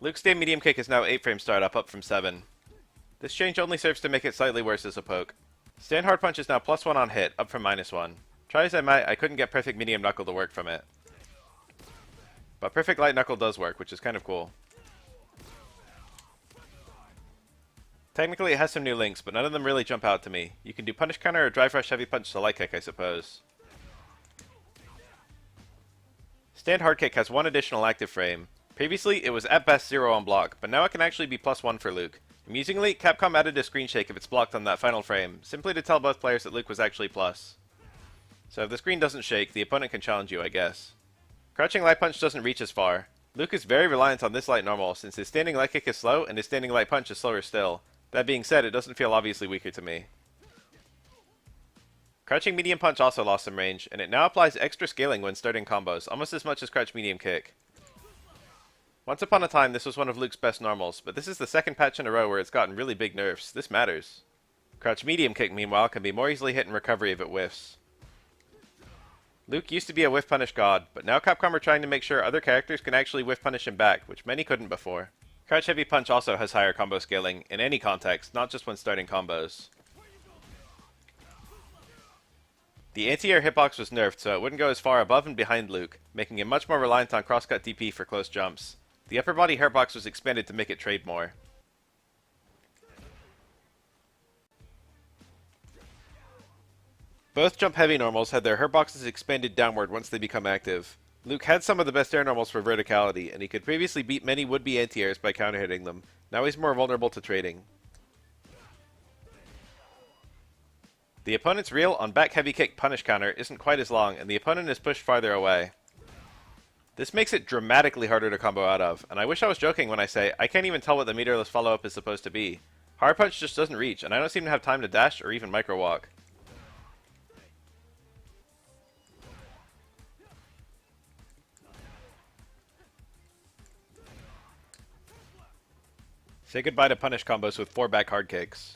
Luke's stand medium kick is now 8 frame startup, up from 7. This change only serves to make it slightly worse as a poke. Stand hard punch is now +1 on hit, up from -1. Try as I might, I couldn't get perfect medium knuckle to work from it. But perfect light knuckle does work, which is kind of cool. Technically it has some new links, but none of them really jump out to me. You can do punish counter or drive rush heavy punch to light kick, I suppose. Stand hard kick has 1 additional active frame. Previously, it was at best 0 on block, but now it can actually be +1 for Luke. Amusingly, Capcom added a screen shake if it's blocked on that final frame, simply to tell both players that Luke was actually plus. So if the screen doesn't shake, the opponent can challenge you, I guess. Crouching light punch doesn't reach as far. Luke is very reliant on this light normal, since his standing light kick is slow and his standing light punch is slower still. That being said, it doesn't feel obviously weaker to me. Crouching medium punch also lost some range, and it now applies extra scaling when starting combos, almost as much as crouch medium kick. Once upon a time, this was one of Luke's best normals, but this is the second patch in a row where it's gotten really big nerfs. This matters. Crouch medium kick, meanwhile, can be more easily hit in recovery if it whiffs. Luke used to be a whiff punish god, but now Capcom are trying to make sure other characters can actually whiff punish him back, which many couldn't before. Crouch heavy punch also has higher combo scaling, in any context, not just when starting combos. The anti-air hitbox was nerfed so it wouldn't go as far above and behind Luke, making him much more reliant on crosscut DP for close jumps. The upper body hitbox was expanded to make it trade more. Both jump heavy normals had their hitboxes expanded downward once they become active. Luke had some of the best air normals for verticality, and he could previously beat many would-be anti-airs by counter-hitting them. Now he's more vulnerable to trading. The opponent's reel on back heavy kick punish counter isn't quite as long, and the opponent is pushed farther away. This makes it dramatically harder to combo out of, and I wish I was joking when I say I can't even tell what the meterless follow-up is supposed to be. Hard punch just doesn't reach, and I don't seem to have time to dash or even micro walk. Say goodbye to punish combos with 4 back hard kicks.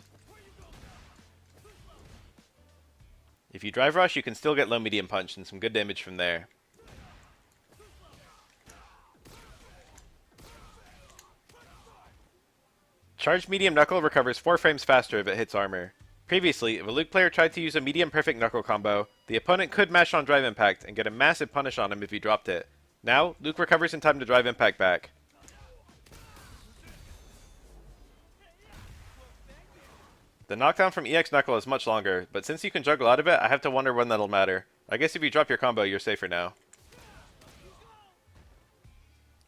If you drive rush, you can still get low medium punch and some good damage from there. Charged medium knuckle recovers 4 frames faster if it hits armor. Previously, if a Luke player tried to use a medium perfect knuckle combo, the opponent could mash on drive impact and get a massive punish on him if he dropped it. Now, Luke recovers in time to drive impact back. The knockdown from EX Knuckle is much longer, but since you can juggle out of it, I have to wonder when that'll matter. I guess if you drop your combo, you're safer now.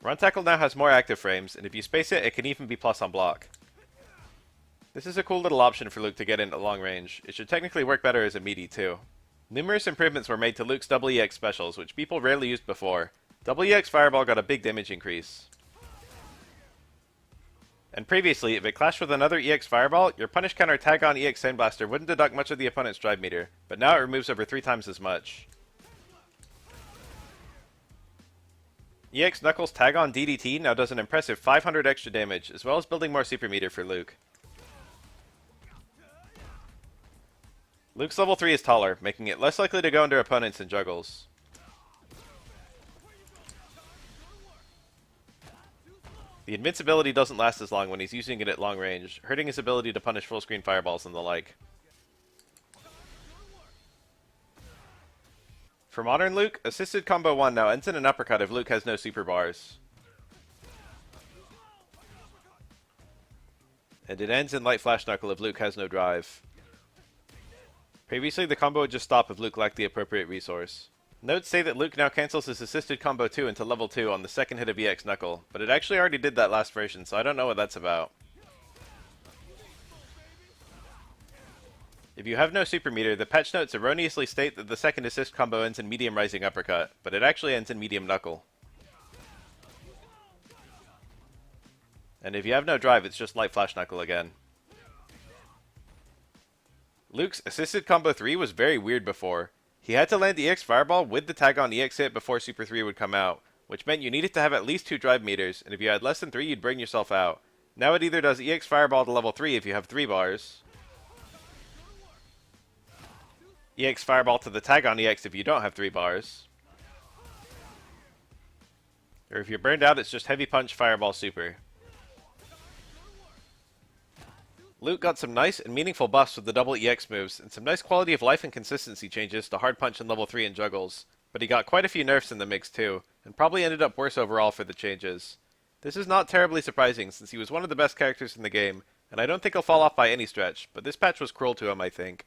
Run Tackle now has more active frames, and if you space it, it can even be plus on block. This is a cool little option for Luke to get into long range. It should technically work better as a meaty too. Numerous improvements were made to Luke's double EX specials, which people rarely used before. Double EX Fireball got a big damage increase. And previously, if it clashed with another EX Fireball, your punish counter tag on EX Sandblaster wouldn't deduct much of the opponent's drive meter, but now it removes over 3 times as much. EX Knuckles tag on DDT now does an impressive 500 extra damage, as well as building more super meter for Luke. Luke's level 3 is taller, making it less likely to go under opponents and juggles. The invincibility doesn't last as long when he's using it at long range, hurting his ability to punish full screen fireballs and the like. For modern Luke, assisted combo 1 now ends in an uppercut if Luke has no super bars. And it ends in light flash knuckle if Luke has no drive. Previously the combo would just stop if Luke lacked the appropriate resource. Notes say that Luke now cancels his assisted combo 2 into level 2 on the second hit of EX Knuckle, but it actually already did that last version, so I don't know what that's about. If you have no super meter, the patch notes erroneously state that the second assist combo ends in medium rising uppercut, but it actually ends in medium knuckle. And if you have no drive, it's just light flash knuckle again. Luke's assisted combo 3 was very weird before. He had to land EX Fireball with the tag on EX hit before Super 3 would come out, which meant you needed to have at least 2 drive meters, and if you had less than 3, you'd burn yourself out. Now it either does EX Fireball to level 3 if you have 3 bars, EX Fireball to the tag on EX if you don't have 3 bars, or if you're burned out, it's just Heavy Punch Fireball Super. Luke got some nice and meaningful buffs with the double EX moves, and some nice quality of life and consistency changes to Hard Punch in level 3 and Juggles, but he got quite a few nerfs in the mix too, and probably ended up worse overall for the changes. This is not terribly surprising since he was one of the best characters in the game, and I don't think he'll fall off by any stretch, but this patch was cruel to him, I think.